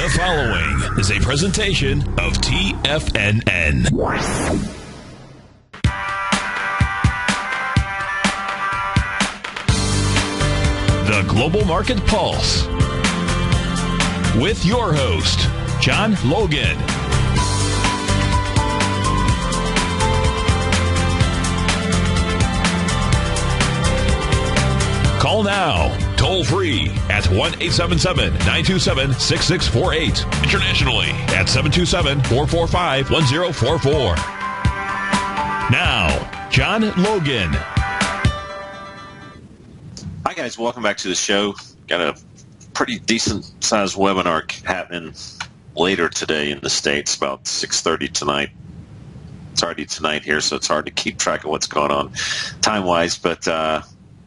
The following is a presentation of TFNN. The Global Market Pulse. With your host, John Logan. Call now, toll free at 1-877-927-6648. Internationally at 727-445-1044. Now, John Logan. Hi, guys. Welcome back to the show. Got a pretty decent-sized webinar happening later today in the States, about 6:30 tonight. It's already tonight here, so it's hard to keep track of what's going on time-wise, but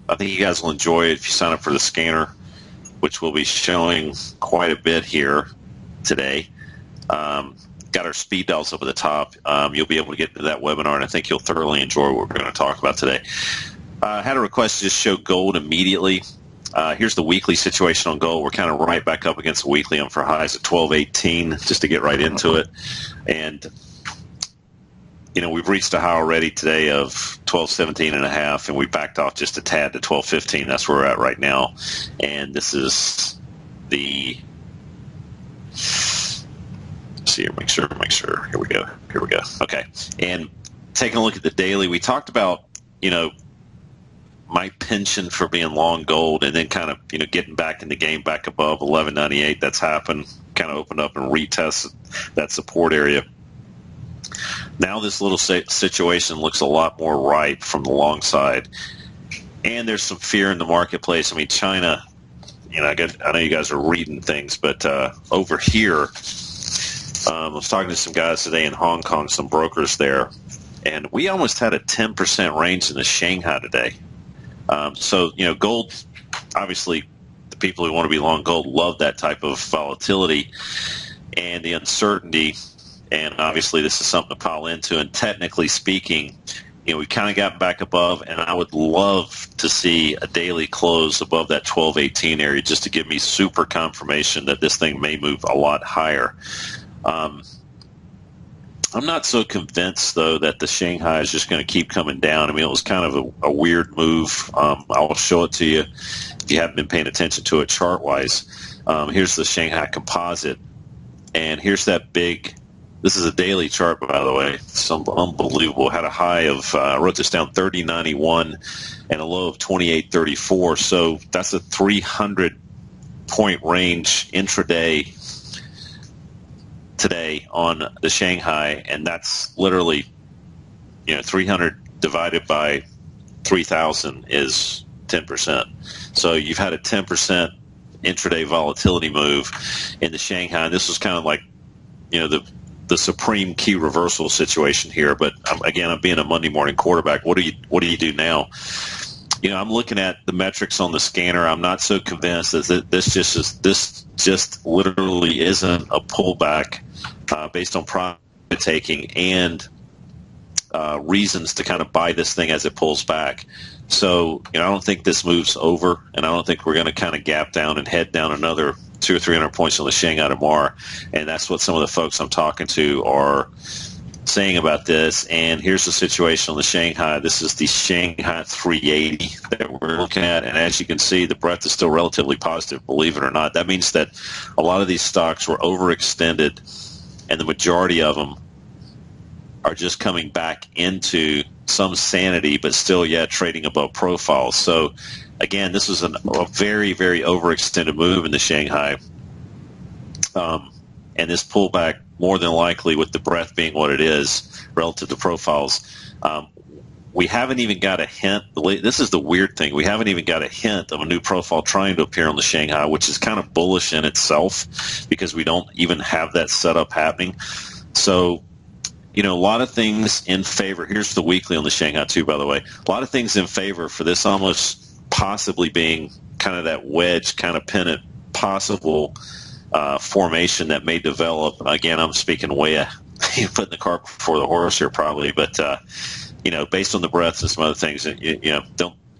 I think you guys will enjoy it if you sign up for the scanner, which will be showing quite a bit here today. Got our speed dials up at the top. You'll be able to get to that webinar, and I think you'll thoroughly enjoy what we're going to talk about today. I had a request to just show gold immediately. Here's the weekly situation on gold. We're kind of right back up against the weekly. I'm for highs at 1218, just to get right into it. And you know, we've reached a high already today of 1217.5, and we backed off just a tad to 1215. That's where we're at right now. And this is the, let's see here, make sure. Here we go. Okay. And taking a look at the daily, we talked about, you know, my penchant for being long gold and then kind of, you know, getting back in the game back above 1198. That's happened, kind of opened up and retested that support area. Now this little situation looks a lot more ripe from the long side, and there's some fear in the marketplace. I mean, China, you know, I know you guys are reading things, but over here, I was talking to some guys today in Hong Kong, some brokers there, and we almost had a 10% range in the Shanghai today. So, you know, gold, obviously, the people who want to be long gold love that type of volatility and the uncertainty. And obviously, this is something to pile into. And technically speaking, you know, we kind of got back above, and I would love to see a daily close above that 1218 area just to give me super confirmation that this thing may move a lot higher. I'm not so convinced, though, that the Shanghai is just going to keep coming down. I mean, it was kind of a weird move. I'll show it to you if you haven't been paying attention to it chart-wise. Here's the Shanghai composite, and here's that big. This is a daily chart, by the way. It's unbelievable. Had a high of, I wrote this down, 3091 and a low of 2834. So that's a 300-point range intraday today on the Shanghai, and that's literally, you know, 300 divided by 3,000 is 10%. So you've had a 10% intraday volatility move in the Shanghai. And this was kind of like, you know, the supreme key reversal situation here. But again, I'm being a Monday morning quarterback. What do you do now? You know, I'm looking at the metrics on the scanner. I'm not so convinced that this just literally isn't a pullback based on profit taking and reasons to kind of buy this thing as it pulls back. So, you know, I don't think this moves over, and I don't think we're going to kind of gap down and head down another 200 or 300 points on the Shanghai tomorrow. And that's what some of the folks I'm talking to are saying about this. And here's the situation on the Shanghai. This is the Shanghai 380 that we're looking at. And as you can see, the breadth is still relatively positive, believe it or not. That means that a lot of these stocks were overextended, and the majority of them are just coming back into some sanity, but still yet trading above profiles. So again, this was a very, very overextended move in the Shanghai. And this pullback, more than likely, with the breadth being what it is relative to profiles, we haven't even got a hint. This is the weird thing. We haven't even got a hint of a new profile trying to appear on the Shanghai, which is kind of bullish in itself because we don't even have that setup happening. So, you know, a lot of things in favor. Here's the weekly on the Shanghai, too, by the way. A lot of things in favor for this almost possibly being kind of that wedge, kind of pennant possible formation that may develop. Again, I'm speaking way putting the cart before the horse here probably, but, you know, based on the breadth and some other things, you know,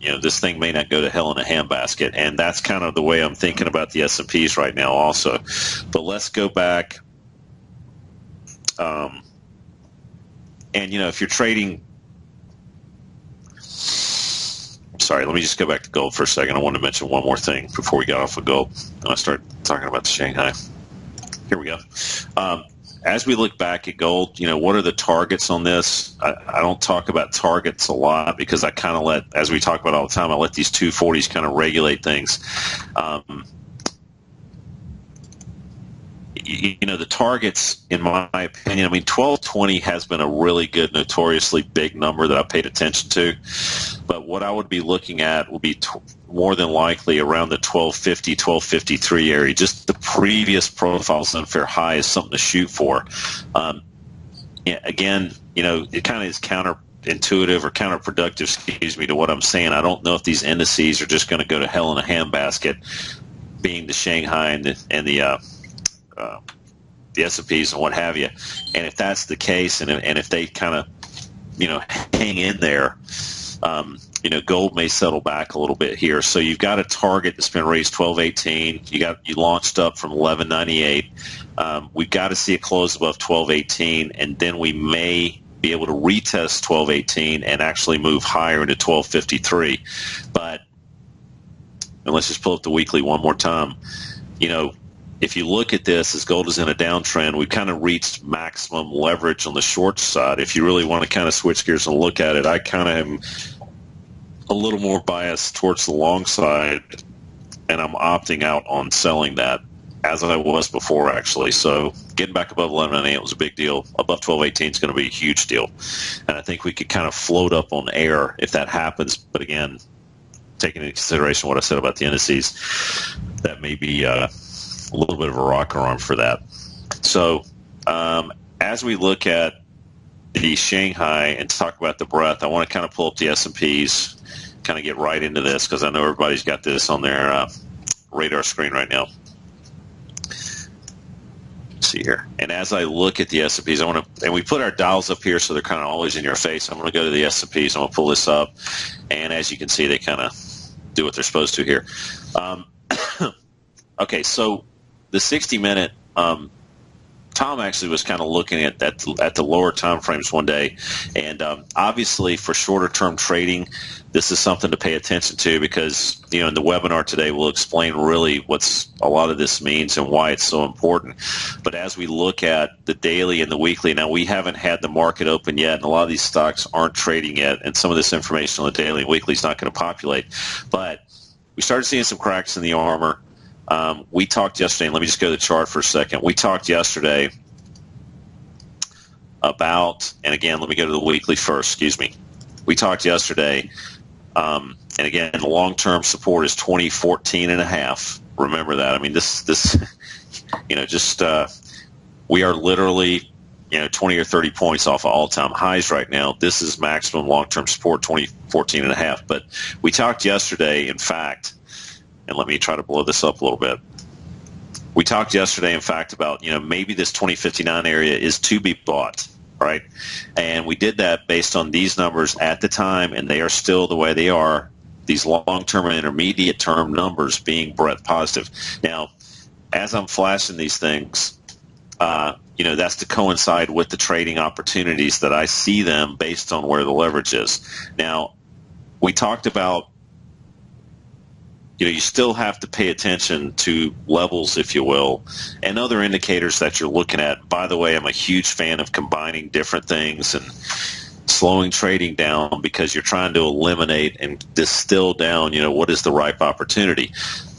this thing may not go to hell in a handbasket, and that's kind of the way I'm thinking about the S&Ps right now also. But let's go back, and if you're trading, sorry, let me just go back to gold for a second. I want to mention one more thing before we got off of gold, and I start talking about the Shanghai. Here we go. As we look back at gold, what are the targets on this? I don't talk about targets a lot because I kind of as we talk about all the time, I let these 240s kind of regulate things. The targets, in my opinion, 1220 has been a really good, notoriously big number that I paid attention to. But what I would be looking at would be more than likely around the 1250, 1253 area. Just the previous profile's unfair high is something to shoot for. Again, it kind of is counterintuitive or counterproductive, to what I'm saying. I don't know if these indices are just going to go to hell in a handbasket, being the Shanghai and the S&Ps and what have you. And if that's the case, and if they kind of, hang in there, gold may settle back a little bit here. So you've got a target that's been raised 1218. You launched up from 1198. We've got to see it close above 1218, and then we may be able to retest 1218 and actually move higher into 1253. And let's just pull up the weekly one more time. If you look at this, as gold is in a downtrend, we've kind of reached maximum leverage on the short side. If you really want to kind of switch gears and look at it, I kind of am a little more biased towards the long side, and I'm opting out on selling that, as I was before, actually. So getting back above 1198 was a big deal. Above 1218 is going to be a huge deal. And I think we could kind of float up on air if that happens. But again, taking into consideration what I said about the indices, that may be a little bit of a rocker arm for that. So as we look at the Shanghai and talk about the breadth, I want to kind of pull up the S&Ps, kind of get right into this because I know everybody's got this on their radar screen right now. Let's see here. And as I look at the S&Ps, and we put our dials up here so they're kind of always in your face. I'm going to go to the S&Ps. I'm going to pull this up. And as you can see, they kind of do what they're supposed to here. Okay, so the 60-minute, Tom actually was kind of looking at the lower time frames one day, and obviously for shorter-term trading, this is something to pay attention to because, in the webinar today, we'll explain really what's a lot of this means and why it's so important. But as we look at the daily and the weekly, now we haven't had the market open yet, and a lot of these stocks aren't trading yet, and some of this information on the daily and weekly is not going to populate. But we started seeing some cracks in the armor. We talked yesterday, and let me just go to the chart for a second. We talked yesterday about, and again, let me go to the weekly first, excuse me. We talked yesterday, and again, the long-term support is 2014.5. Remember that. We are literally, 20 or 30 points off of all-time highs right now. This is maximum long-term support, 2014.5. But we talked yesterday, in fact, and let me try to blow this up a little bit. We talked yesterday, in fact, about, maybe this 2059 area is to be bought, right? And we did that based on these numbers at the time, and they are still the way they are, these long-term and intermediate-term numbers being breadth positive. Now, as I'm flashing these things, that's to coincide with the trading opportunities that I see them based on where the leverage is. Now, we talked about you still have to pay attention to levels, if you will, and other indicators that you're looking at. By the way, I'm a huge fan of combining different things and slowing trading down because you're trying to eliminate and distill down, what is the ripe opportunity.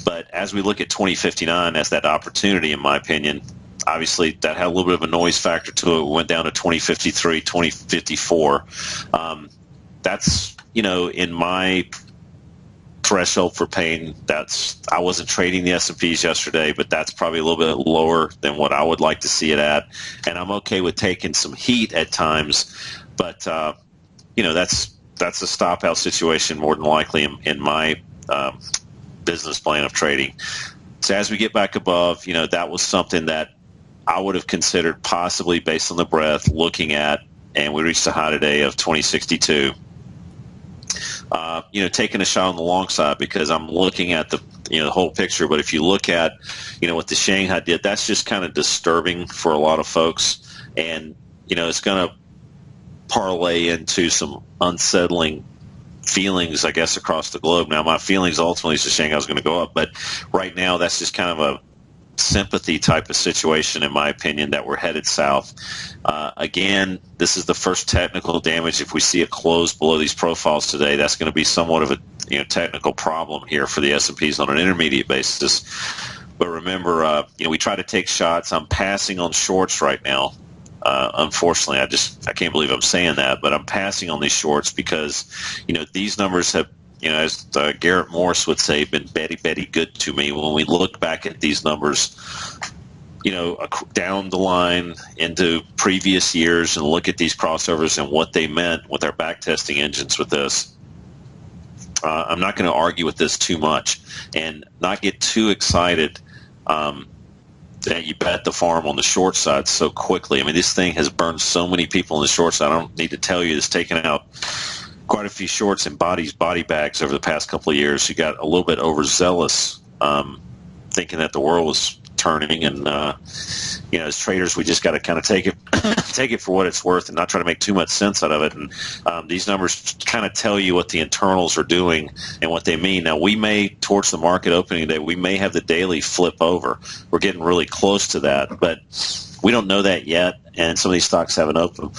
But as we look at 2059 as that opportunity, in my opinion, obviously that had a little bit of a noise factor to it. We went down to 2053, 2054. That's, in my threshold for pain, I wasn't trading the S&Ps yesterday, but that's probably a little bit lower than what I would like to see it at. And I'm okay with taking some heat at times, but that's a stop out situation more than likely in my business plan of trading. So as we get back above, that was something that I would have considered possibly based on the breadth looking at, and we reached a high today of 2062. taking a shot on the long side because I'm looking at the whole picture. But if you look at, what the Shanghai did, that's just kind of disturbing for a lot of folks. And, it's going to parlay into some unsettling feelings, I guess, across the globe. Now, my feelings ultimately is that Shanghai is going to go up. But right now, that's just kind of a sympathy type of situation, in my opinion, that we're headed south. Again, this is the first technical damage. If we see a close below these profiles today, that's going to be somewhat of a technical problem here for the S&Ps on an intermediate basis. But remember, we try to take shots. I'm passing on shorts right now. Unfortunately, I can't believe I'm saying that, but I'm passing on these shorts because, these numbers have, as Garrett Morris would say, been Betty good to me. When we look back at these numbers, down the line into previous years and look at these crossovers and what they meant with our backtesting engines with this, I'm not going to argue with this too much and not get too excited that you bet the farm on the short side so quickly. I mean, this thing has burned so many people on the short side. I don't need to tell you it's taken out quite a few shorts and body bags over the past couple of years. You got a little bit overzealous, thinking that the world was turning, and as traders, we just got to kind of take it for what it's worth and not try to make too much sense out of it. And these numbers kind of tell you what the internals are doing and what they mean. Now, we may, towards the market opening day, we may have the daily flip over. We're getting really close to that, but we don't know that yet, and some of these stocks haven't opened.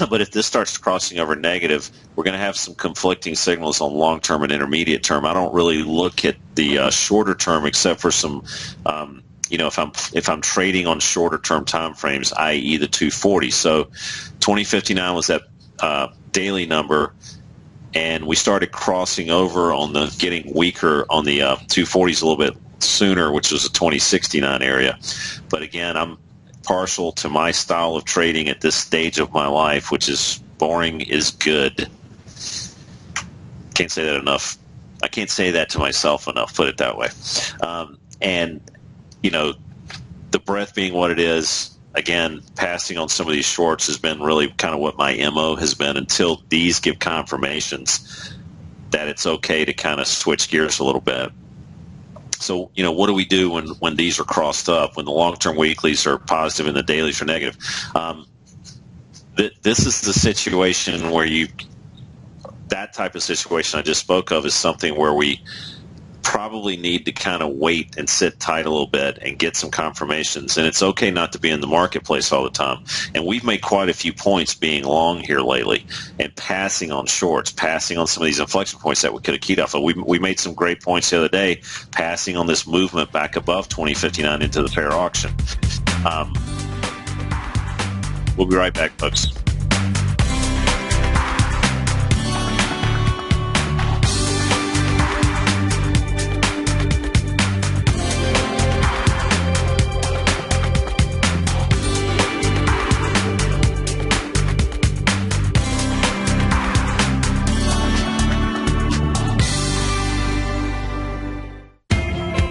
But if this starts crossing over negative, we're going to have some conflicting signals on long-term and intermediate term. I don't really look at the shorter term except for some if I'm trading on shorter term time frames, i.e. the 240. So 2059 was that daily number, and we started crossing over on the getting weaker on the 240s a little bit sooner, which was the 2069 area. But again, I'm partial to my style of trading at this stage of my life, which is boring is good. Can't say that enough. I can't say that to myself enough, put it that way. And the breadth being what it is, again, passing on some of these shorts has been really kind of what my MO has been until these give confirmations that it's okay to kind of switch gears a little bit. So, what do we do when these are crossed up, when the long-term weeklies are positive and the dailies are negative? This is the situation where that type of situation I just spoke of is something where we probably need to kind of wait and sit tight a little bit and get some confirmations. And it's okay not to be in the marketplace all the time. And we've made quite a few points being long here lately and passing on shorts, passing on some of these inflection points that we could have keyed off of. We made some great points the other day, passing on this movement back above 2059 into the fair auction. We'll be right back, folks.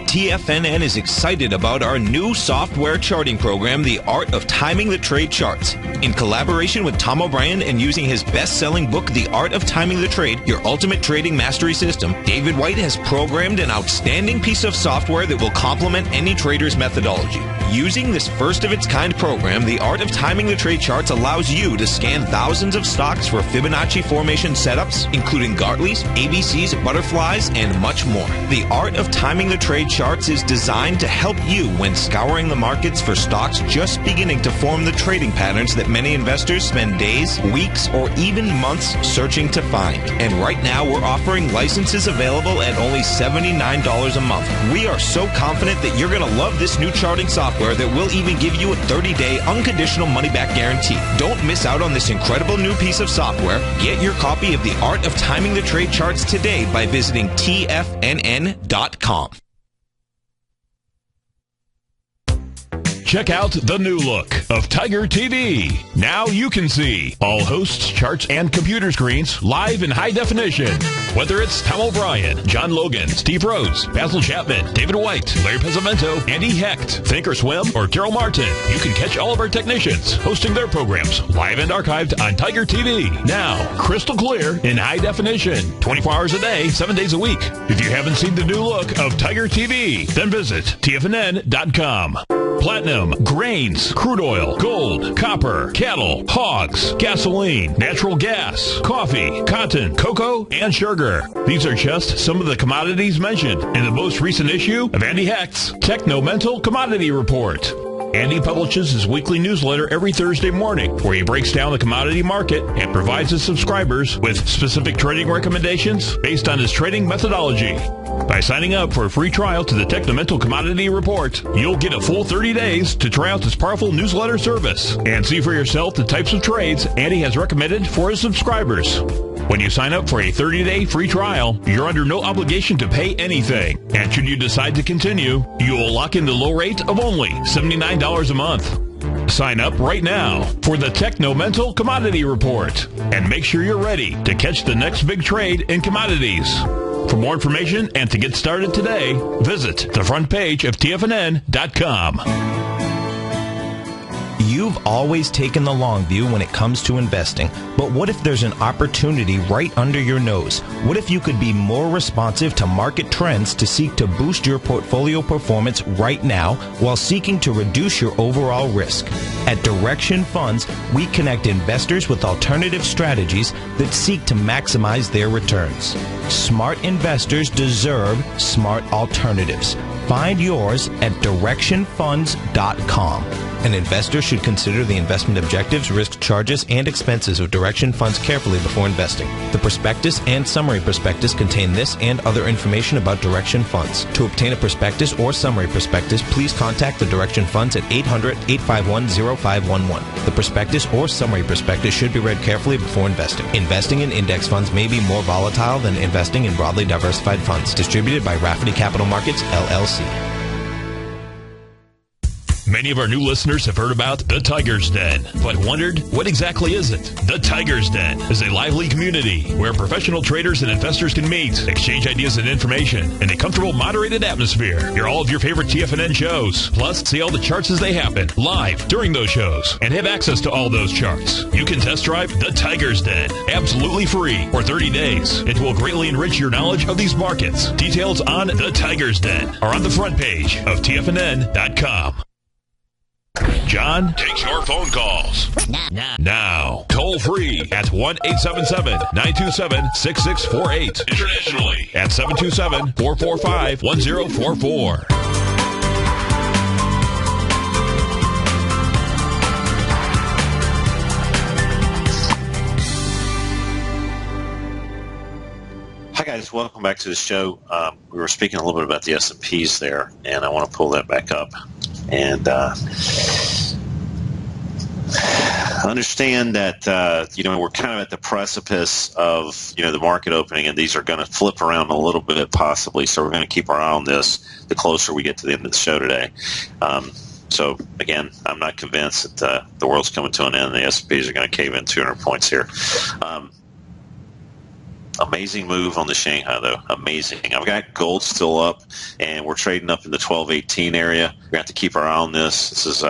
TFNN is excited about our new software charting program, The Art of Timing the Trade Charts. In collaboration with Tom O'Brien and using his best-selling book, The Art of Timing the Trade, Your Ultimate Trading Mastery System, David White has programmed an outstanding piece of software that will complement any trader's methodology. Using this first-of-its-kind program, The Art of Timing the Trade Charts allows you to scan thousands of stocks for Fibonacci formation setups, including Gartley's, ABC's, butterflies, and much more. The Art of Timing the Trade Charts is designed to help you when scouring the markets for stocks just beginning to form the trading patterns that many investors spend days, weeks, or even months searching to find. And right now, we're offering licenses available at only $79 a month. We are so confident that you're going to love this new charting software that will even give you a 30-day unconditional money-back guarantee. Don't miss out on this incredible new piece of software. Get your copy of The Art of Timing the Trade Charts today by visiting TFNN.com. Check out the new look of Tiger TV. Now you can see all hosts, charts, and computer screens live in high definition. Whether it's Tom O'Brien, John Logan, Steve Rhodes, Basil Chapman, David White, Larry Pesavento, Andy Hecht, Thinkorswim, or Carol Martin, you can catch all of our technicians hosting their programs live and archived on Tiger TV. Now, crystal clear in high definition, 24 hours a day, 7 days a week. If you haven't seen the new look of Tiger TV, then visit TFNN.com. Platinum, grains, crude oil, gold, copper, cattle, hogs, gasoline, natural gas, coffee, cotton, cocoa, and sugar. These are just some of the commodities mentioned in the most recent issue of Andy Hecht's Techno-Mental Commodity Report. Andy publishes his weekly newsletter every Thursday morning, where he breaks down the commodity market and provides his subscribers with specific trading recommendations based on his trading methodology. By signing up for a free trial to the Techno-Mental Commodity Report, you'll get a full 30 days to try out this powerful newsletter service and see for yourself the types of trades Andy has recommended for his subscribers. When you sign up for a 30-day free trial, you're under no obligation to pay anything. And should you decide to continue, you will lock in the low rate of only $79 a month. Sign up right now for the Techno-Mental Commodity Report and make sure you're ready to catch the next big trade in commodities. For more information and to get started today, visit the front page of TFNN.com. You've always taken the long view when it comes to investing, but what if there's an opportunity right under your nose? What if you could be more responsive to market trends to seek to boost your portfolio performance right now while seeking to reduce your overall risk? At Direction Funds, we connect investors with alternative strategies that seek to maximize their returns. Smart investors deserve smart alternatives. Find yours at directionfunds.com. An investor should consider the investment objectives, risk charges, and expenses of Direction Funds carefully before investing. The prospectus and summary prospectus contain this and other information about Direction Funds. To obtain a prospectus or summary prospectus, please contact the Direction Funds at 800-851-0511. The prospectus or summary prospectus should be read carefully before investing. Investing in index funds may be more volatile than investing in broadly diversified funds. Distributed by Rafferty Capital Markets, LLC. Many of our new listeners have heard about the Tiger's Den, but wondered, what exactly is it? The Tiger's Den is a lively community where professional traders and investors can meet, exchange ideas and information in a comfortable, moderated atmosphere. Hear all of your favorite TFNN shows, plus see all the charts as they happen, live during those shows, and have access to all those charts. You can test drive the Tiger's Den, absolutely free, for 30 days. It will greatly enrich your knowledge of these markets. Details on the Tiger's Den are on the front page of TFNN.com. John takes your phone calls now. Toll free at 1-877-927-6648. Internationally at 727-445-1044. Hi guys, welcome back to the show. We were speaking a little bit about the S&Ps there, and I want to pull that back up. And understand that, we're kind of at the precipice of, the market opening, and these are going to flip around a little bit possibly. So we're going to keep our eye on this the closer we get to the end of the show today. So, again, I'm not convinced that the world's coming to an end and the S&Ps are going to cave in 200 points here. Amazing move on the Shanghai, though. Amazing. I've got gold still up, and we're trading up in the 1218 area. We have to keep our eye on this. This is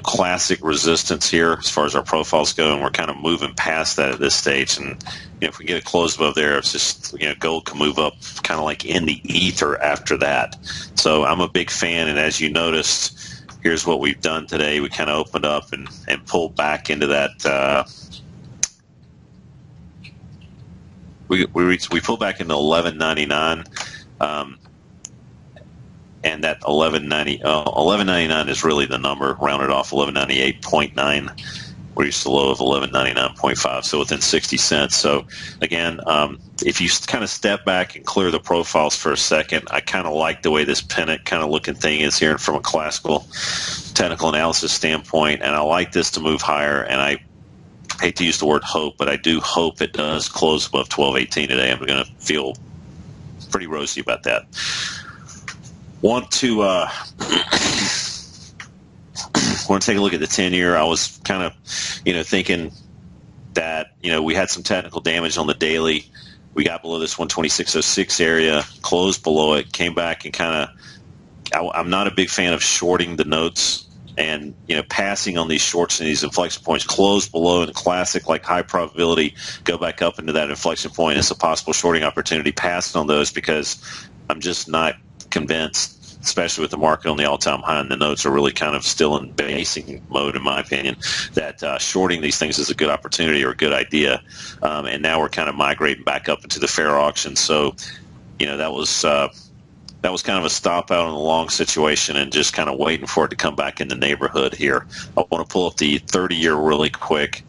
classic resistance here as far as our profiles go, and we're kind of moving past that at this stage. And if we get it closed above there, it's just gold can move up kind of like in the ether after that. So I'm a big fan, and as you noticed, here's what we've done today. We kind of opened up and pulled back into that. We pulled back into 1199, and that 1199 is really the number, rounded off 1198.9. We're used to low of 1199.5, so within 60 cents. So again, if you kind of step back and clear the profiles for a second, I kind of like the way this pennant kind of looking thing is here from a classical technical analysis standpoint, and I like this to move higher. And I hate to use the word hope, but I do hope it does close above 1218 today. I'm going to feel pretty rosy about that. Want to want to take a look at the 10-year. I was kind of, thinking that, we had some technical damage on the daily. We got below this 126.06 area, closed below it, came back and I'm not a big fan of shorting the notes and, passing on these shorts and these inflection points, close below in classic, like high probability, go back up into that inflection point. It's a possible shorting opportunity. Passed on those because I'm just not convinced, especially with the market on the all-time high, and the notes are really kind of still in basing mode, in my opinion, that shorting these things is a good opportunity or a good idea. And now we're kind of migrating back up into the fair auction. So, that was kind of a stop out on the long situation and just kind of waiting for it to come back in the neighborhood here. I want to pull up the 30-year really quick.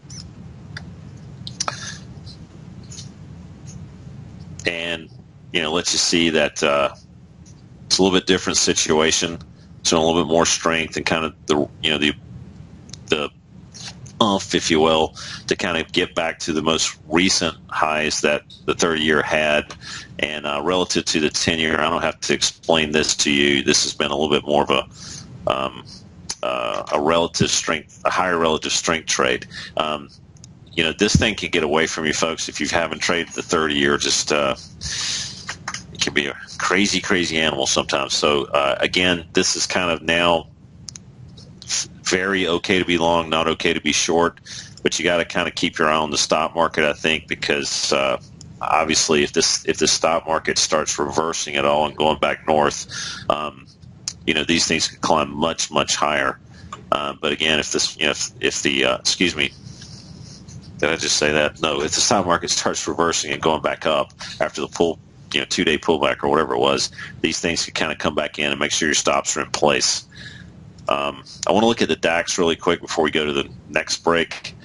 And, let you see that it's a little bit different situation. So a little bit more strength and kind of the if you will, to kind of get back to the most recent highs that the 30-year had. And relative to the 10-year, I don't have to explain this to you. This has been a little bit more of a relative strength, a higher relative strength trade. This thing can get away from you, folks, if you haven't traded the 30-year. Just it can be a crazy, crazy animal sometimes. So again, this is kind of now very okay to be long, not okay to be short, but you got to kind of keep your eye on the stock market, I think, because obviously if the stock market starts reversing at all and going back north, these things can climb much, much higher. But again, if the excuse me, did I just say that? No, if the stock market starts reversing and going back up after the 2-day pullback or whatever it was, these things can kind of come back in and make sure your stops are in place. I want to look at the DAX really quick before we go to the next break.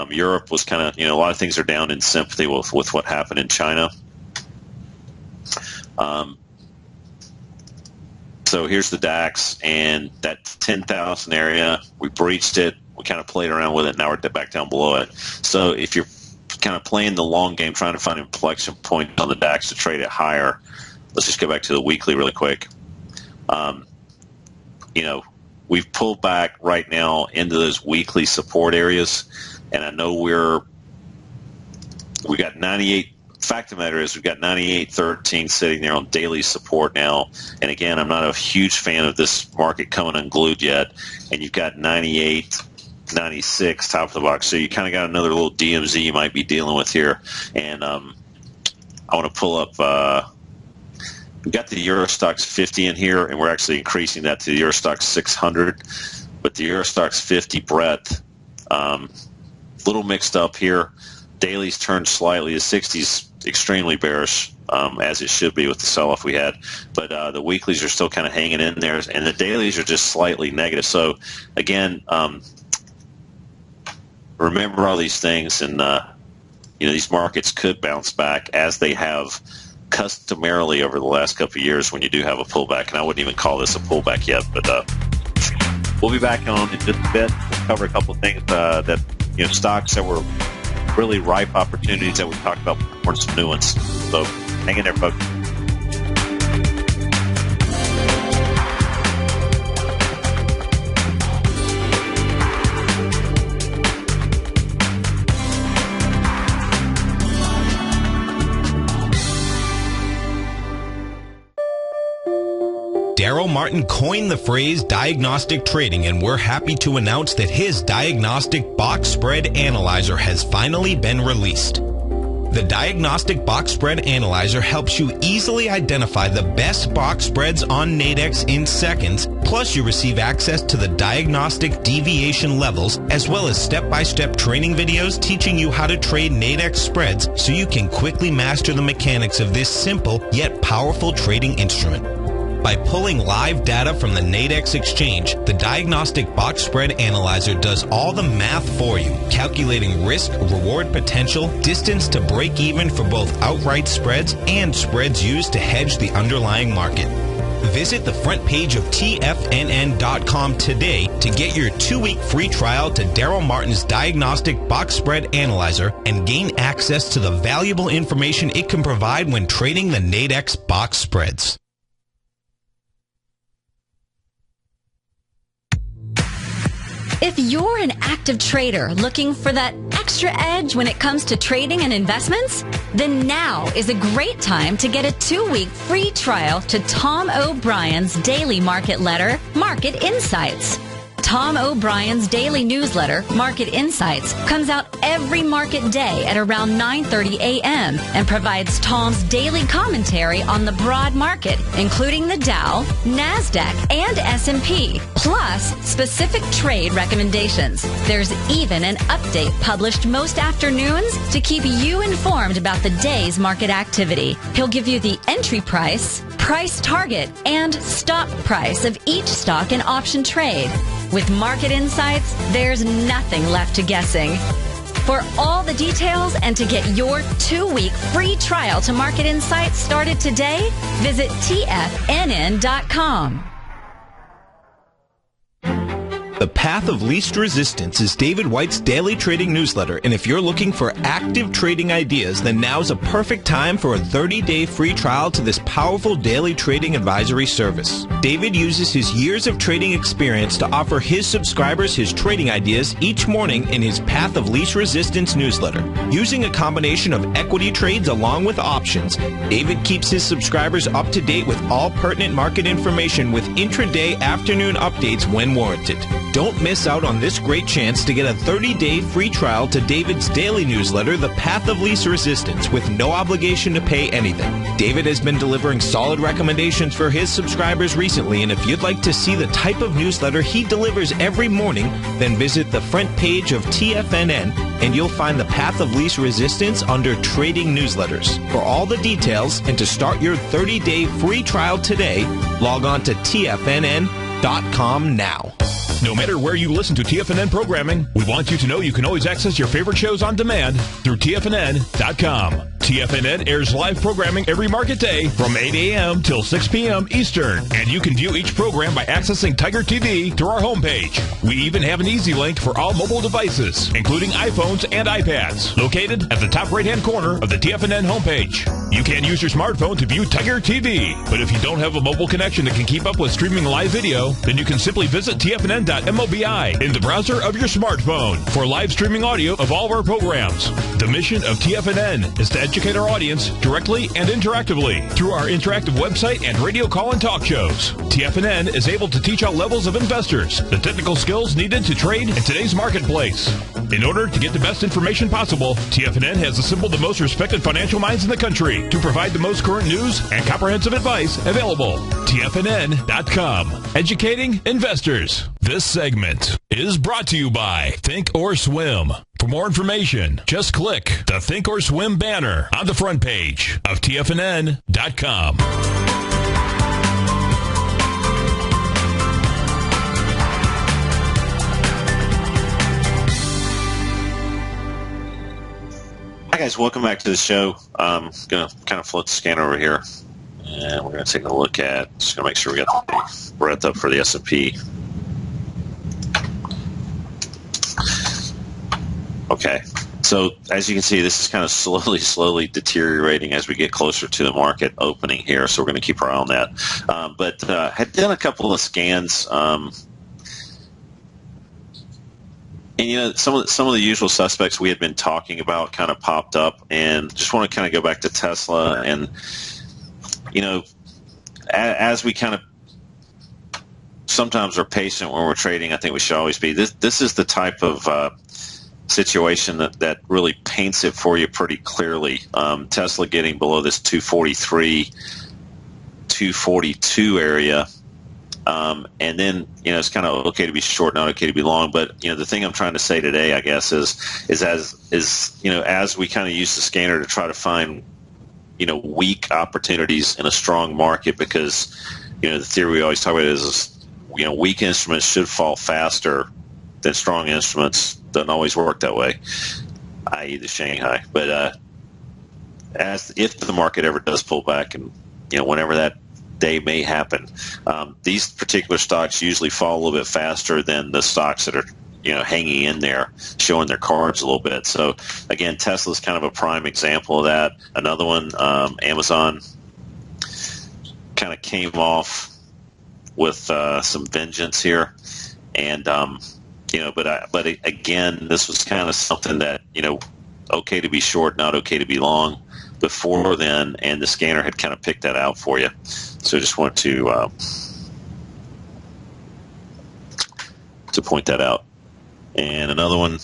Europe was kind of, a lot of things are down in sympathy with what happened in China. So here's the DAX, and that 10,000 area, we breached it. We kind of played around with it. Now we're back down below it. So if you're kind of playing the long game, trying to find an inflection point on the DAX to trade it higher, let's just go back to the weekly really quick. We've pulled back right now into those weekly support areas, and I know we got 98. Fact of the matter is we've got 98.13 sitting there on daily support now. And again, I'm not a huge fan of this market coming unglued yet. And you've got 98.96 top of the box. So you kind of got another little DMZ you might be dealing with here. And I want to pull up. We've got the Eurostoxx 50 in here, and we're actually increasing that to the Eurostoxx 600. But the Eurostoxx 50 breadth, little mixed up here. Daily's turned slightly. The 60's extremely bearish, as it should be with the sell-off we had. But the weeklies are still kind of hanging in there, and the dailies are just slightly negative. So, again, remember all these things, and these markets could bounce back as they have customarily over the last couple of years when you do have a pullback. And I wouldn't even call this a pullback yet, but we'll be back on in just a bit. We'll cover a couple of things that stocks that were really ripe opportunities that we talked about before, some new ones. So hang in there, folks. Daryl Martin coined the phrase diagnostic trading, and we're happy to announce that his diagnostic box spread analyzer has finally been released. The Diagnostic Box Spread Analyzer helps you easily identify the best box spreads on Nadex in seconds, plus you receive access to the diagnostic deviation levels, as well as step-by-step training videos teaching you how to trade Nadex spreads so you can quickly master the mechanics of this simple yet powerful trading instrument. By pulling live data from the Nadex exchange, the Diagnostic Box Spread Analyzer does all the math for you, calculating risk, reward potential, distance to break even for both outright spreads and spreads used to hedge the underlying market. Visit the front page of TFNN.com today to get your 2-week free trial to Daryl Martin's Diagnostic Box Spread Analyzer and gain access to the valuable information it can provide when trading the Nadex box spreads. If you're an active trader looking for that extra edge when it comes to trading and investments, then now is a great time to get a 2-week free trial to Tom O'Brien's daily market letter, Market Insights. Tom O'Brien's daily newsletter, Market Insights, comes out every market day at around 9:30 a.m. and provides Tom's daily commentary on the broad market, including the Dow, NASDAQ, and S&P, plus specific trade recommendations. There's even an update published most afternoons to keep you informed about the day's market activity. He'll give you the entry price, price target, and stop price of each stock and option trade. With Market Insights, there's nothing left to guessing. For all the details and to get your 2-week free trial to Market Insights started today, visit TFNN.com. The Path of Least Resistance is David White's daily trading newsletter, and if you're looking for active trading ideas, then now's a perfect time for a 30-day free trial to this powerful daily trading advisory service. David uses his years of trading experience to offer his subscribers his trading ideas each morning in his Path of Least Resistance newsletter. Using a combination of equity trades along with options, David keeps his subscribers up to date with all pertinent market information with intraday afternoon updates when warranted. Don't miss out on this great chance to get a 30-day free trial to David's daily newsletter, The Path of Least Resistance, with no obligation to pay anything. David has been delivering solid recommendations for his subscribers recently, and if you'd like to see the type of newsletter he delivers every morning, then visit the front page of TFNN, and you'll find The Path of Least Resistance under Trading Newsletters. For all the details and to start your 30-day free trial today, log on to TFNN.com now. No matter where you listen to TFNN programming, we want you to know you can always access your favorite shows on demand through TFNN.com. TFNN airs live programming every market day from 8 a.m. till 6 p.m. Eastern, and you can view each program by accessing Tiger TV through our homepage. We even have an easy link for all mobile devices, including iPhones and iPads, located at the top right-hand corner of the TFNN homepage. You can use your smartphone to view Tiger TV, but if you don't have a mobile connection that can keep up with streaming live video, then you can simply visit TFNN.mobi in the browser of your smartphone for live streaming audio of all of our programs. The mission of TFNN is to educate our audience directly and interactively through our interactive website and radio call and talk shows. TFNN is able to teach all levels of investors the technical skills needed to trade in today's marketplace. In order to get the best information possible, TFNN has assembled the most respected financial minds in the country to provide the most current news and comprehensive advice available. TFNN.com. Educating investors. This segment is brought to you by Think or Swim. For more information, just click the Think or Swim banner on the front page of TFNN.com. Hi guys, welcome back to the show. I'm going to kind of flip the scanner over here, and we're going to take a look at, just going to make sure we got the breadth up for the S&P. Okay, so as you can see, this is kind of slowly deteriorating as we get closer to the market opening here, so we're going to keep our eye on that. But had done a couple of scans, and you know, some of the usual suspects we had been talking about kind of popped up, and just want to kind of go back to Tesla. And you know, as we kind of sometimes are patient when we're trading, I think we should always be. This is the type of situation that really paints it for you pretty clearly. Tesla getting below this 243, 242 area. And then, you know, it's kind of okay to be short, not okay to be long. But, you know, the thing I'm trying to say today, I guess, is you know, as we kind of use the scanner to try to find, you know, weak opportunities in a strong market, because, you know, the theory we always talk about is, you know, weak instruments should fall faster than strong instruments. Doesn't always work that way, i.e. the Shanghai. But if the market ever does pull back, and, you know, whenever that day may happen, these particular stocks usually fall a little bit faster than the stocks that are, you know, hanging in there, showing their cards a little bit. So again, Tesla's kind of a prime example of that. Another one, Amazon, kind of came off with some vengeance here, and but again, this was kind of something that, okay to be short, not okay to be long before then, and the scanner had kind of picked that out for you. So I just want to point that out. And another one,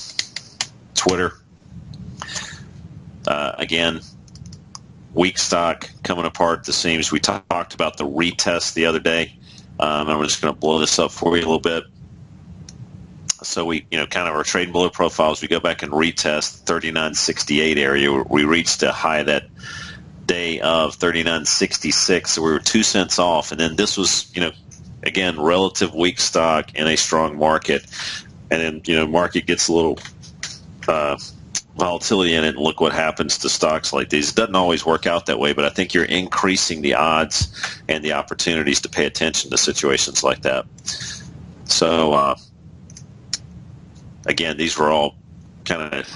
Twitter. Again, weak stock coming apart at the seams. We talked about the retest the other day. I'm just going to blow this up for you a little bit. So we, kind of our trading below profiles, we go back and retest 39.68 area. We reached a high that day of 39.66, so we were 2 cents off. And then this was, again, relative weak stock in a strong market. And then, market gets a little volatility in it, and look what happens to stocks like these. It doesn't always work out that way, but I think you're increasing the odds and the opportunities to pay attention to situations like that. So, again, these were all kind of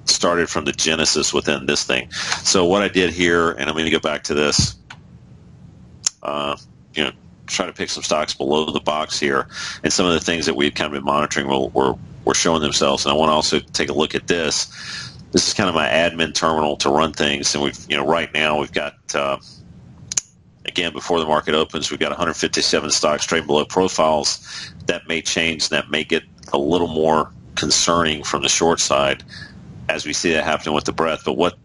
started from the genesis within this thing. So what I did here, and I'm going to go back to this, try to pick some stocks below the box here, and some of the things that we've kind of been monitoring were showing themselves. And I want to also take a look at this. This is kind of my admin terminal to run things, and we've, right now we've got, again, before the market opens, we've got 157 stocks trading below profiles. That may change, and that may get a little more concerning from the short side as we see that happening with the breadth. But what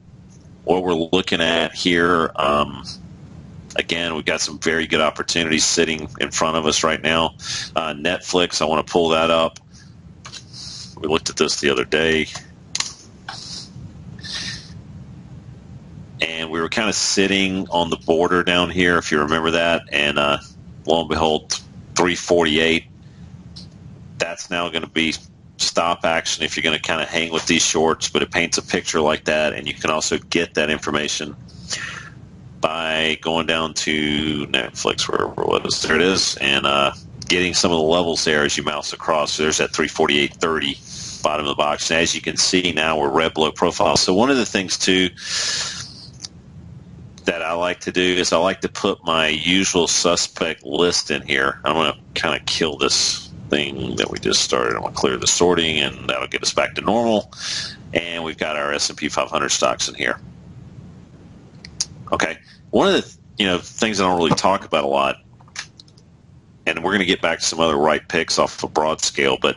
we're looking at here, again, we've got some very good opportunities sitting in front of us right now. Netflix, I want to pull that up. We looked at this the other day, and we were kind of sitting on the border down here, if you remember that, and lo and behold, 348. That's now going to be stop action if you're going to kind of hang with these shorts, but it paints a picture like that, and you can also get that information by going down to Netflix, there it is, and getting some of the levels there as you mouse across. So there's that 348.30 bottom of the box. And as you can see now, we're red below profile. So one of the things, too, that I like to do is I like to put my usual suspect list in here. I'm going to kind of kill this thing that we just started. I'm going to clear the sorting, and that'll get us back to normal. And we've got our S&P 500 stocks in here. Okay. One of the things I don't really talk about a lot, and we're going to get back to some other right picks off a broad scale, but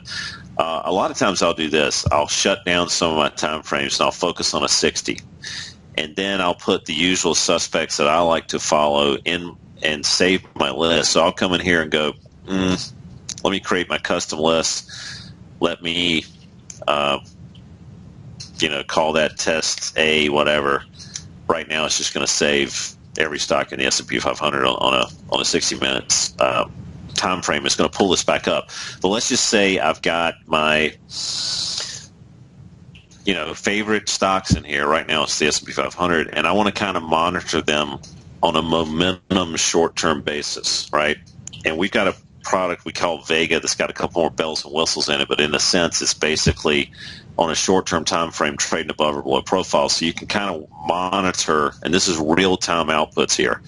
a lot of times I'll do this. I'll shut down some of my time frames, and I'll focus on a 60. And then I'll put the usual suspects that I like to follow in and save my list. So I'll come in here and go, let me create my custom list. Let me, call that test A, whatever. Right now it's just going to save every stock in the S&P 500 on a 60 minutes time frame. It's going to pull this back up. But let's just say I've got my favorite stocks in here. Right now it's the S&P 500, and I want to kind of monitor them on a momentum short-term basis, right? And we've got a product we call Vega that's got a couple more bells and whistles in it, but in a sense it's basically on a short-term time frame trading above or below profile. So you can kind of monitor, and this is real-time outputs here.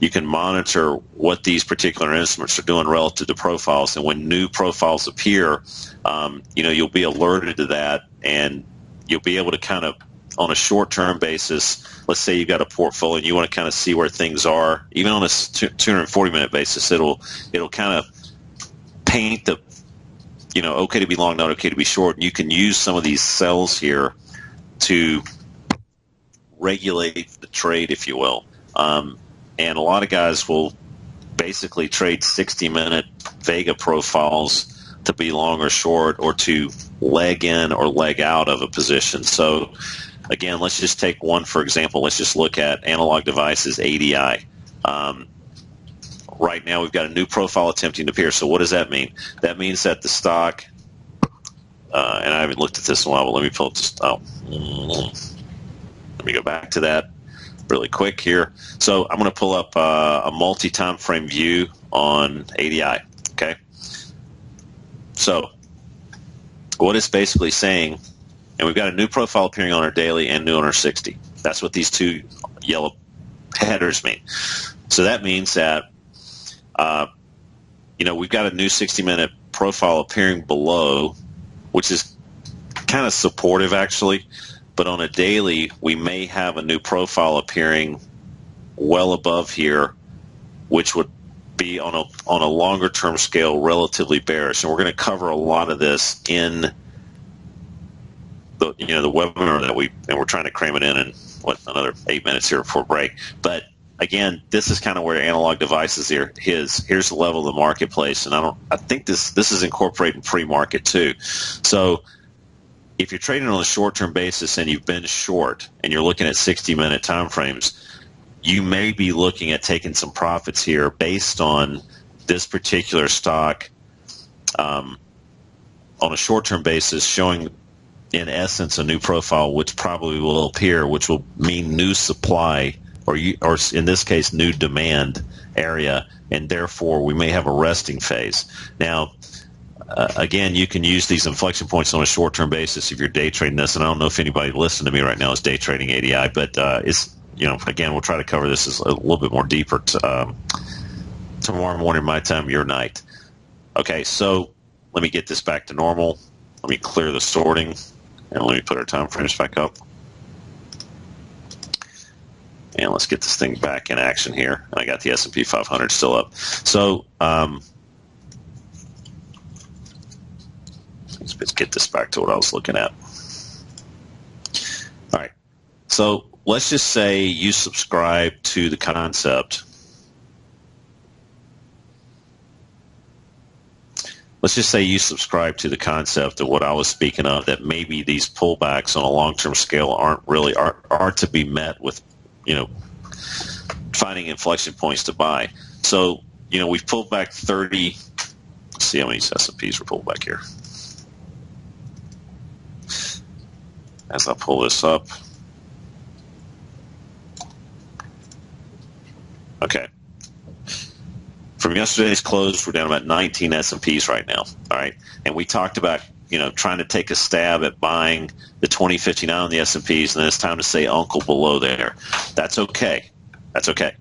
You can monitor what these particular instruments are doing relative to profiles, and when new profiles appear, you'll be alerted to that, and you'll be able to kind of, on a short-term basis, let's say you've got a portfolio and you want to kind of see where things are, even on a 240-minute basis, it'll kind of paint the, okay to be long, not okay to be short. And you can use some of these cells here to regulate the trade, if you will. And a lot of guys will basically trade 60-minute Vega profiles to be long or short, or to leg in or leg out of a position. So again, let's just take one for example. Let's just look at analog devices, ADI. Right now we've got a new profile attempting to appear. So what does that mean? That means that the stock, and I haven't looked at this in a while, but let me pull up this. Let me go back to that really quick here. So I'm going to pull up a multi-time frame view on ADI. Okay. So what it's basically saying, and we've got a new profile appearing on our daily and new on our 60. That's what these two yellow headers mean. So that means that, we've got a new 60-minute profile appearing below, which is kind of supportive actually, but on a daily we may have a new profile appearing well above here, which would be on a longer term scale relatively bearish. And we're going to cover a lot of this in the webinar that we're trying to cram it in another 8 minutes here before break. But again, this is kind of where Analog Devices here's the level of the marketplace, and I think this is incorporating pre-market too. So if you're trading on a short-term basis and you've been short and you're looking at 60-minute time frames, you may be looking at taking some profits here based on this particular stock on a short-term basis, showing in essence a new profile, which probably will appear, which will mean new supply, or in this case new demand area, and therefore we may have a resting phase. Now, again, you can use these inflection points on a short-term basis if you're day trading this, and I don't know if anybody listening to me right now is day trading ADI, but it's, again, we'll try to cover this a little bit more deeper tomorrow morning my time, your night. Okay, so let me get this back to normal. Let me clear the sorting, and let me put our time frames back up. And let's get this thing back in action here. I got the S&P 500 still up. So let's get this back to what I was looking at. All right. So let's just say you subscribe to the concept. Let's just say you subscribe to the concept of what I was speaking of, that maybe these pullbacks on a long-term scale aren't to be met with, finding inflection points to buy. So, we've pulled back 30. Let's see how many S&Ps were pulled back here. As I pull this up. Okay. From yesterday's close, we're down about 19 S&Ps right now. All right. And we talked about, trying to take a stab at buying the 2059 on the S&Ps, and then it's time to say uncle below there. That's okay. That's okay.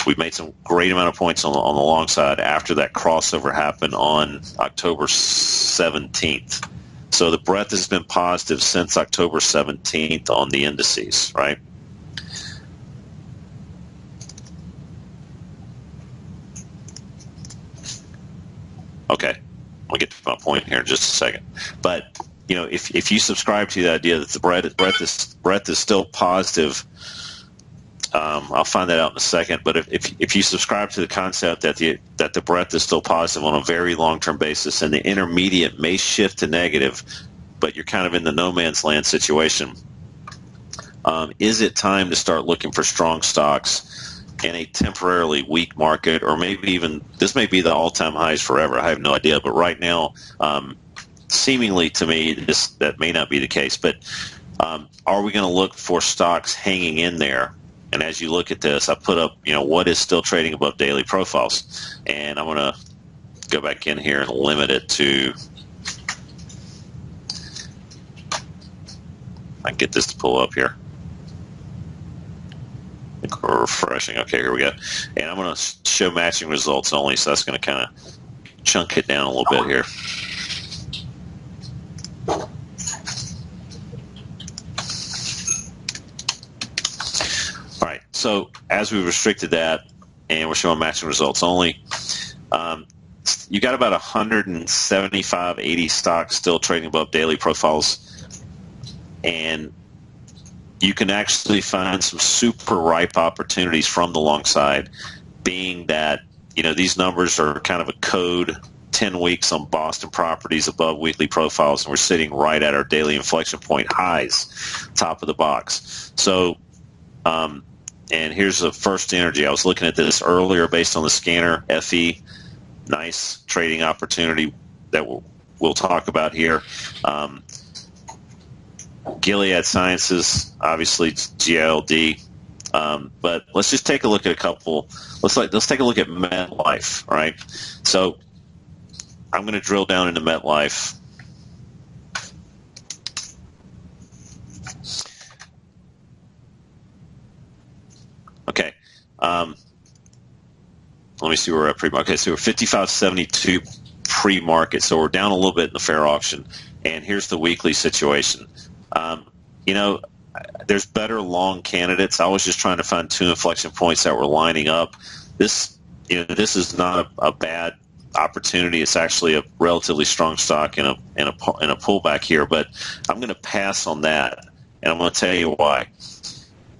We've made some great amount of points on the long side after that crossover happened on October 17th. So the breadth has been positive since October 17th on the indices, right? Okay. I'll get to my point here in just a second. But, if you subscribe to the idea that the breadth is still positive, I'll find that out in a second. But if you subscribe to the concept that the breadth is still positive on a very long-term basis, and the intermediate may shift to negative, but you're kind of in the no man's land situation, is it time to start looking for strong stocks in a temporarily weak market, or maybe even this may be the all-time highs forever? I have no idea, but right now, seemingly to me, that may not be the case. But are we going to look for stocks hanging in there? And as you look at this, I put up, what is still trading above daily profiles, and I'm going to go back in here and limit it to. I can get this to pull up here. We're refreshing. Okay, here we go. And I'm going to show matching results only, so that's going to kind of chunk it down a little bit here. All right, so as we restricted that, and we're showing matching results only, you got about 175, 80 stocks still trading above daily profiles, and you can actually find some super ripe opportunities from the long side, being that, these numbers are kind of a code, 10 weeks on Boston properties above weekly profiles, and we're sitting right at our daily inflection point highs, top of the box. So, and here's the First Energy. I was looking at this earlier based on the scanner, FE, nice trading opportunity that we'll talk about here. Gilead Sciences, obviously GLD, but let's just take a look at a couple. Let's take a look at MetLife. All right, so I'm going to drill down into MetLife. Okay, let me see where we're at. Okay, so we're 55.72 pre-market, so we're down a little bit in the fair auction. And here's the weekly situation. There's better long candidates. I was just trying to find two inflection points that were lining up. This is not a bad opportunity. It's actually a relatively strong stock in a pullback here, but I'm going to pass on that, and I'm going to tell you why.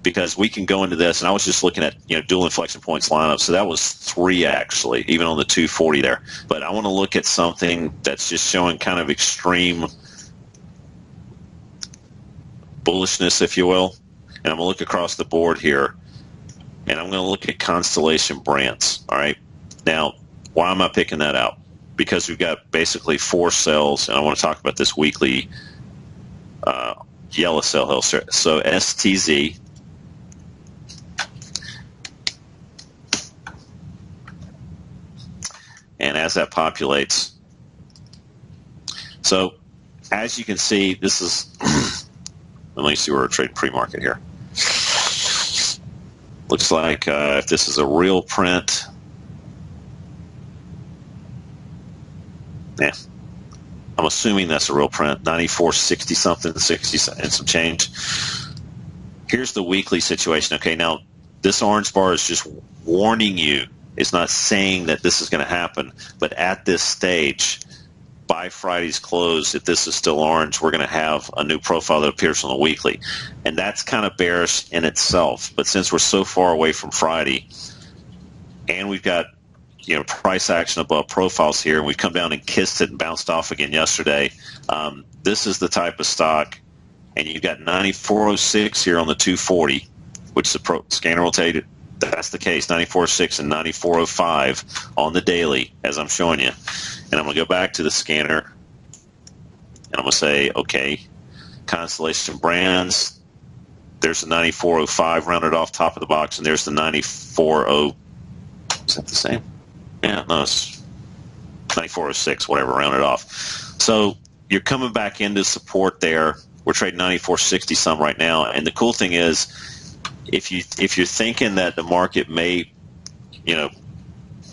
Because we can go into this, and I was just looking at dual inflection points lineup, so that was 3 actually, even on the 240 there. But I want to look at something that's just showing kind of extreme bullishness, if you will. And I'm going to look across the board here, and I'm going to look at Constellation Brands. All right. Now, why am I picking that out? Because we've got basically 4 cells, and I want to talk about this weekly yellow cell hill. So STZ. And as that populates, so as you can see, this is, let me see where we're trading pre-market here. Looks like if this is a real print, yeah, I'm assuming that's a real print, 94.60 something, 60 and some change. Here's the weekly situation. Okay, now this orange bar is just warning you. It's not saying that this is going to happen, but at this stage, by Friday's close, if this is still orange, we're going to have a new profile that appears on the weekly. And that's kind of bearish in itself. But since we're so far away from Friday, and we've got price action above profiles here, and we've come down and kissed it and bounced off again yesterday, this is the type of stock. And you've got 94.06 here on the 240, which the scanner will tell you that's the case, 94.06 and 94.05 on the daily, as I'm showing you. And I'm going to go back to the scanner, and I'm going to say, okay, Constellation Brands, there's the 94.05 rounded off top of the box, and there's the 94.0. Is that the same? Yeah, no, it's 94.06, whatever, rounded off. So you're coming back into support there. We're trading 94.60 some right now, and the cool thing is, if you're thinking that the market may,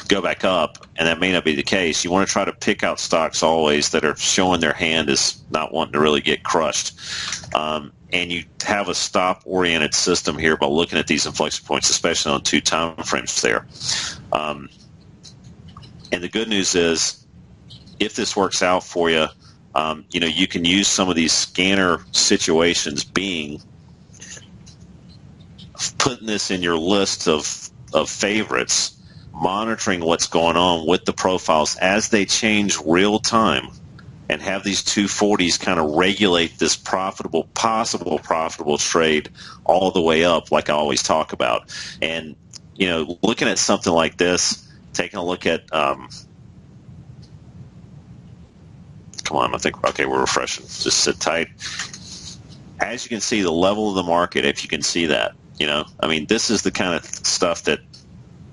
go back up, and that may not be the case, you want to try to pick out stocks always that are showing their hand as not wanting to really get crushed. And you have a stop-oriented system here by looking at these inflection points, especially on 2 time frames there. And the good news is, if this works out for you, you can use some of these scanner situations being putting this in your list of favorites, monitoring what's going on with the profiles as they change real time, and have these 240s kind of regulate this possible profitable trade all the way up, like I always talk about. And, looking at something like this, taking a look at, come on, I think, okay, we're refreshing. Just sit tight. As you can see, the level of the market, if you can see that, this is the kind of stuff that,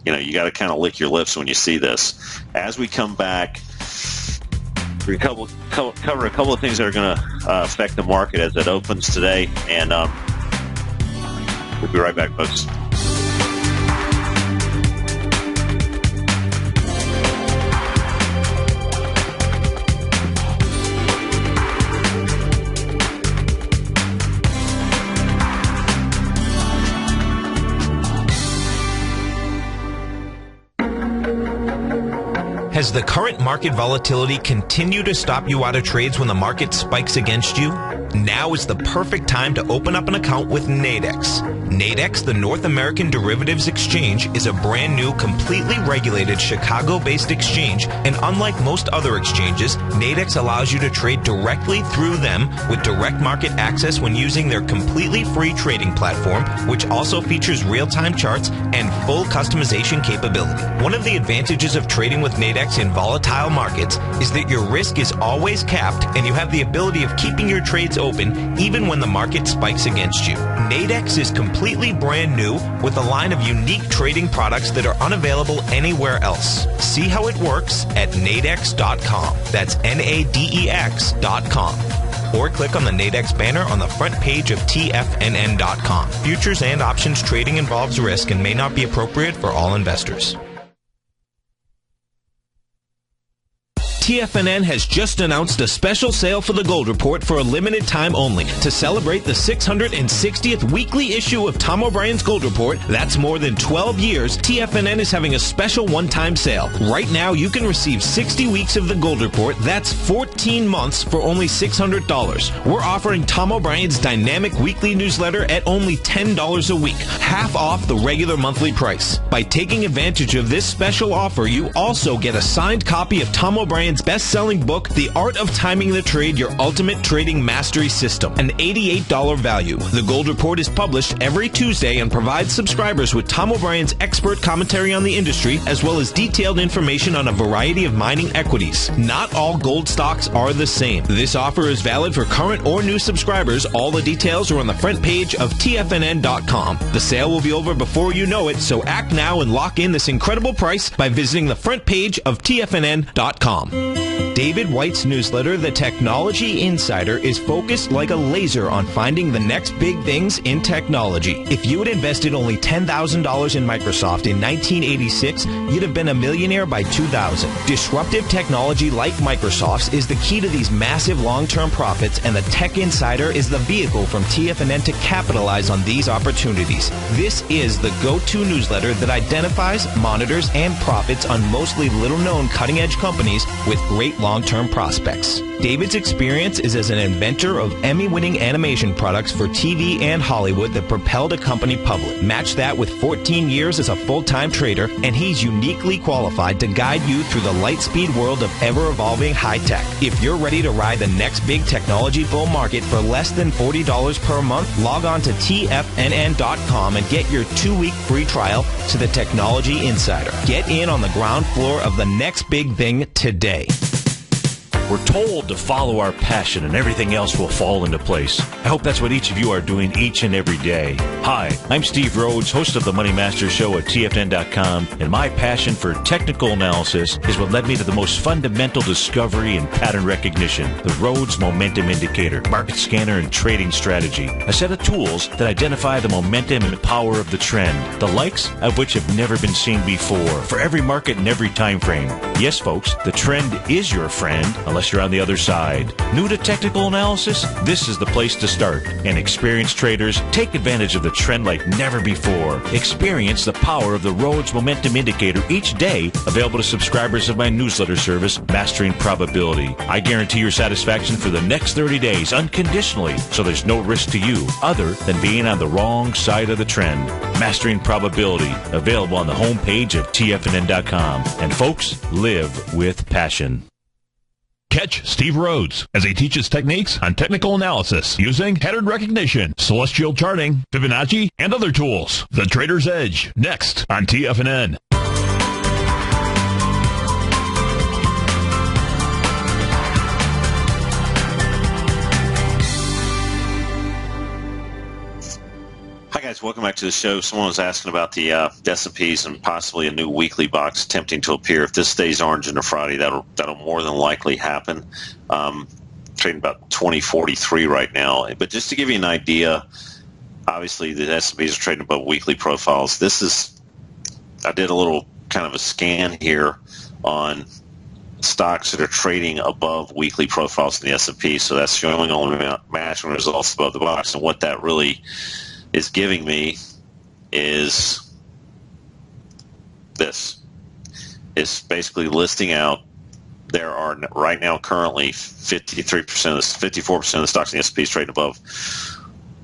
you got to kind of lick your lips when you see this. As we come back, we cover a couple of things that are going to affect the market as it opens today, and we'll be right back, folks. Has the current market volatility continued to stop you out of trades when the market spikes against you? Now is the perfect time to open up an account with Nadex. Nadex, the North American Derivatives Exchange, is a brand new, completely regulated Chicago-based exchange, and unlike most other exchanges, Nadex allows you to trade directly through them with direct market access when using their completely free trading platform, which also features real-time charts and full customization capability. One of the advantages of trading with Nadex in volatile markets is that your risk is always capped, and you have the ability of keeping your trades open even when the market spikes against you. Nadex is completely brand new with a line of unique trading products that are unavailable anywhere else. See how it works at nadex.com. That's NADEX.com. Or click on the Nadex banner on the front page of TFNN.com. Futures and options trading involves risk and may not be appropriate for all investors. TFNN has just announced a special sale for the Gold Report for a limited time only. To celebrate the 660th weekly issue of Tom O'Brien's Gold Report, that's more than 12 years, TFNN is having a special one-time sale. Right now, you can receive 60 weeks of the Gold Report. That's 14 months for only $600. We're offering Tom O'Brien's dynamic weekly newsletter at only $10 a week, half off the regular monthly price. By taking advantage of this special offer, you also get a signed copy of Tom O'Brien's best-selling book, The Art of Timing the Trade, Your Ultimate Trading Mastery System, an $88 value. The Gold Report is published every Tuesday and provides subscribers with Tom O'Brien's expert commentary on the industry, as well as detailed information on a variety of mining equities. Not all gold stocks are the same. This offer is valid for current or new subscribers. All the details are on the front page of TFNN.com. The sale will be over before you know it, so act now and lock in this incredible price by visiting the front page of TFNN.com. David White's newsletter, The Technology Insider, is focused like a laser on finding the next big things in technology. If you had invested only $10,000 in Microsoft in 1986, you'd have been a millionaire by 2000. Disruptive technology like Microsoft's is the key to these massive long-term profits, and the Tech Insider is the vehicle from TFNN to capitalize on these opportunities. This is the go-to newsletter that identifies, monitors, and profits on mostly little-known cutting-edge companies with great long-term prospects. David's experience is as an inventor of Emmy-winning animation products for TV and Hollywood that propelled a company public. Match that with 14 years as a full-time trader, and he's uniquely qualified to guide you through the light-speed world of ever-evolving high-tech. If you're ready to ride the next big technology bull market for less than $40 per month, log on to TFNN.com and get your 2-week free trial to the Technology Insider. Get in on the ground floor of the next big thing today. We're told to follow our passion and everything else will fall into place. I hope that's what each of you are doing each and every day. Hi, I'm Steve Rhodes, host of the Money Master Show at TFNN.com, and my passion for technical analysis is what led me to the most fundamental discovery in pattern recognition, the Rhodes Momentum Indicator, market scanner, and trading strategy, a set of tools that identify the momentum and power of the trend, the likes of which have never been seen before, for every market and every time frame. Yes, folks, the trend is your friend, unless you're on the other side. New to technical analysis? This is the place to start. And experienced traders take advantage of the trend like never before. Experience the power of the Rhodes Momentum Indicator each day, available to subscribers of my newsletter service, Mastering Probability. I guarantee your satisfaction for the next 30 days unconditionally, so there's no risk to you other than being on the wrong side of the trend. Mastering Probability, available on the homepage of TFNN.com. And folks, live with passion. Catch Steve Rhodes as he teaches techniques on technical analysis using pattern recognition, celestial charting, Fibonacci, and other tools. The Trader's Edge, next on TFNN. Hi guys, welcome back to the show. Someone was asking about the S&Ps and possibly a new weekly box attempting to appear. If this stays orange into Friday, that'll more than likely happen. Trading about 2043 right now. But just to give you an idea, obviously the S&Ps are trading above weekly profiles. I did a little kind of a scan here on stocks that are trading above weekly profiles in the S&P. So that's showing only matching results above the box. And what that really is giving me is this. It's basically listing out there are right now currently 54% of the stocks in the S&P is trading above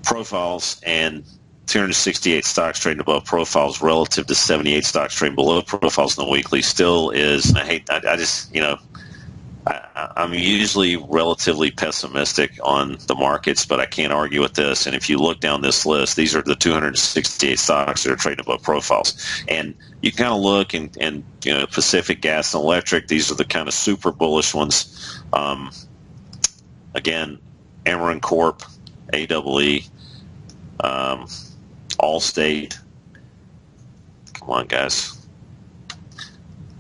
profiles, and 268 stocks trading above profiles relative to 78 stocks trading below profiles in the weekly still is, I'm usually relatively pessimistic on the markets, but I can't argue with this. And if you look down this list, these are the 268 stocks that are trading above profiles. And you kind of look and Pacific Gas and Electric, these are the kind of super bullish ones. Again, Ameren Corp, AEE, Allstate. Come on, guys.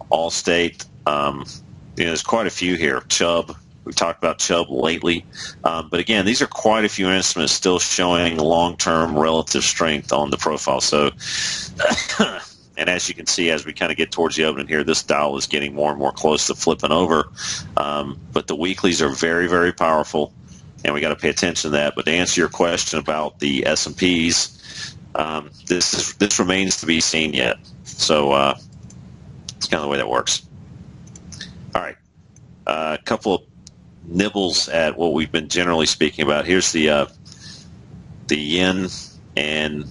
Allstate. There's quite a few here. Chubb, we've talked about Chubb lately. But again, these are quite a few instruments still showing long-term relative strength on the profile. So And as you can see, as we kind of get towards the opening here, this dial is getting more and more close to flipping over. But the weeklies are very, very powerful, and we got to pay attention to that. But to answer your question about the S&Ps, this remains to be seen yet. So it's kind of the way that works. All right, a couple of nibbles at what we've been generally speaking about. Here's the yen, and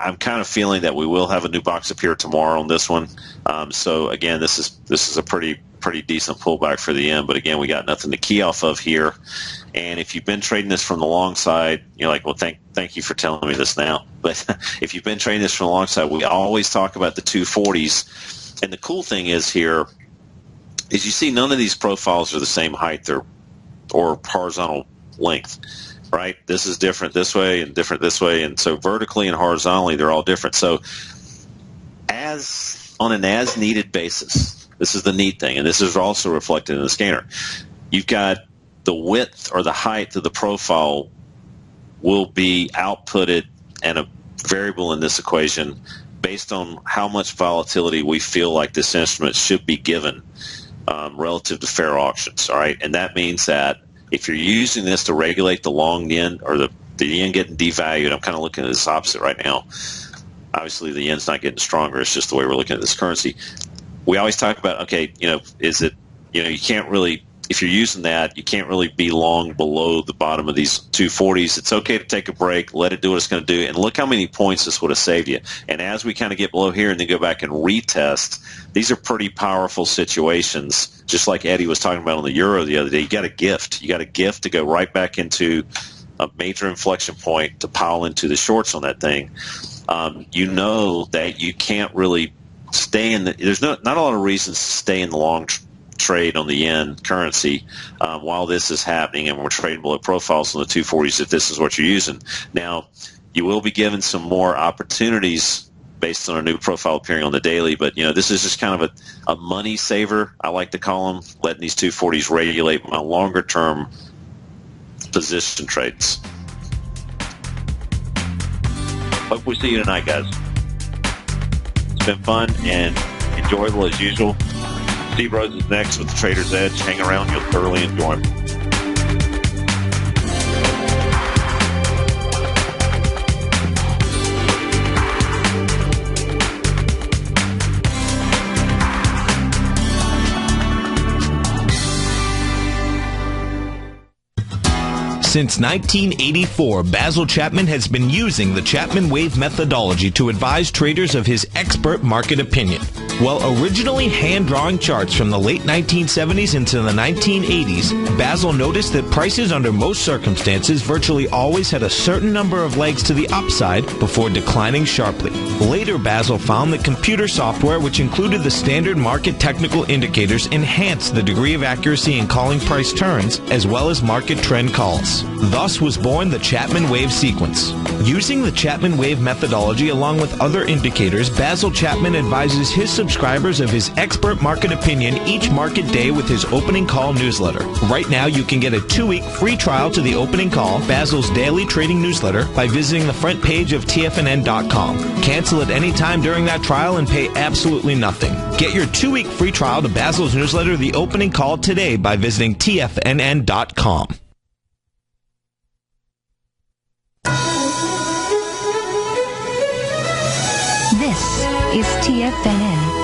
I'm kind of feeling that we will have a new box appear tomorrow on this one. So again, this is a pretty decent pullback for the yen, but again, we got nothing to key off of here. And if you've been trading this from the long side, you're like, well, thank you for telling me this now. But if you've been trading this from the long side, we always talk about the 240s. And the cool thing is here is you see none of these profiles are the same height or horizontal length, right? This is different this way and different this way. And so vertically and horizontally, they're all different. So on an as-needed basis, this is the neat thing, and this is also reflected in the scanner. You've got the width or the height of the profile will be outputted and a variable in this equation based on how much volatility we feel like this instrument should be given relative to fair auctions, all right? And that means that if you're using this to regulate the long yen or the yen getting devalued, I'm kind of looking at this opposite right now. Obviously, the yen's not getting stronger. It's just the way we're looking at this currency. We always talk about, okay, is it, you can't really, if you're using that, you can't really be long below the bottom of these 240s. It's okay to take a break, let it do what it's going to do, and look how many points this would have saved you. And as we kind of get below here and then go back and retest, these are pretty powerful situations, just like Eddie was talking about on the euro the other day. You got a gift. You got a gift to go right back into a major inflection point to pile into the shorts on that thing. You know that you can't really stay in there's not a lot of reasons to stay in the long trade on the yen currency while this is happening and we're trading below profiles on the 240s if this is what you're using. Now, you will be given some more opportunities based on a new profile appearing on the daily, but this is just kind of a money saver, I like to call them, letting these 240s regulate my longer term position trades. Hope we see you tonight, guys. It's been fun and enjoyable as usual. Steve Rhodes is next with the Trader's Edge. Hang around, you'll thoroughly enjoy him. Since 1984, Basil Chapman has been using the Chapman Wave methodology to advise traders of his expert market opinion. While originally hand-drawing charts from the late 1970s into the 1980s, Basil noticed that prices under most circumstances virtually always had a certain number of legs to the upside before declining sharply. Later, Basil found that computer software, which included the standard market technical indicators, enhanced the degree of accuracy in calling price turns, as well as market trend calls. Thus was born the Chapman Wave sequence. Using the Chapman Wave methodology along with other indicators, Basil Chapman advises his subscribers of his expert market opinion each market day with his opening call newsletter. Right now, you can get a 2-week free trial to the opening call, Basil's daily trading newsletter, by visiting the front page of TFNN.com. Cancel at any time during that trial and pay absolutely nothing. Get your 2-week free trial to Basil's newsletter, The Opening Call, today by visiting TFNN.com. This is TFNN.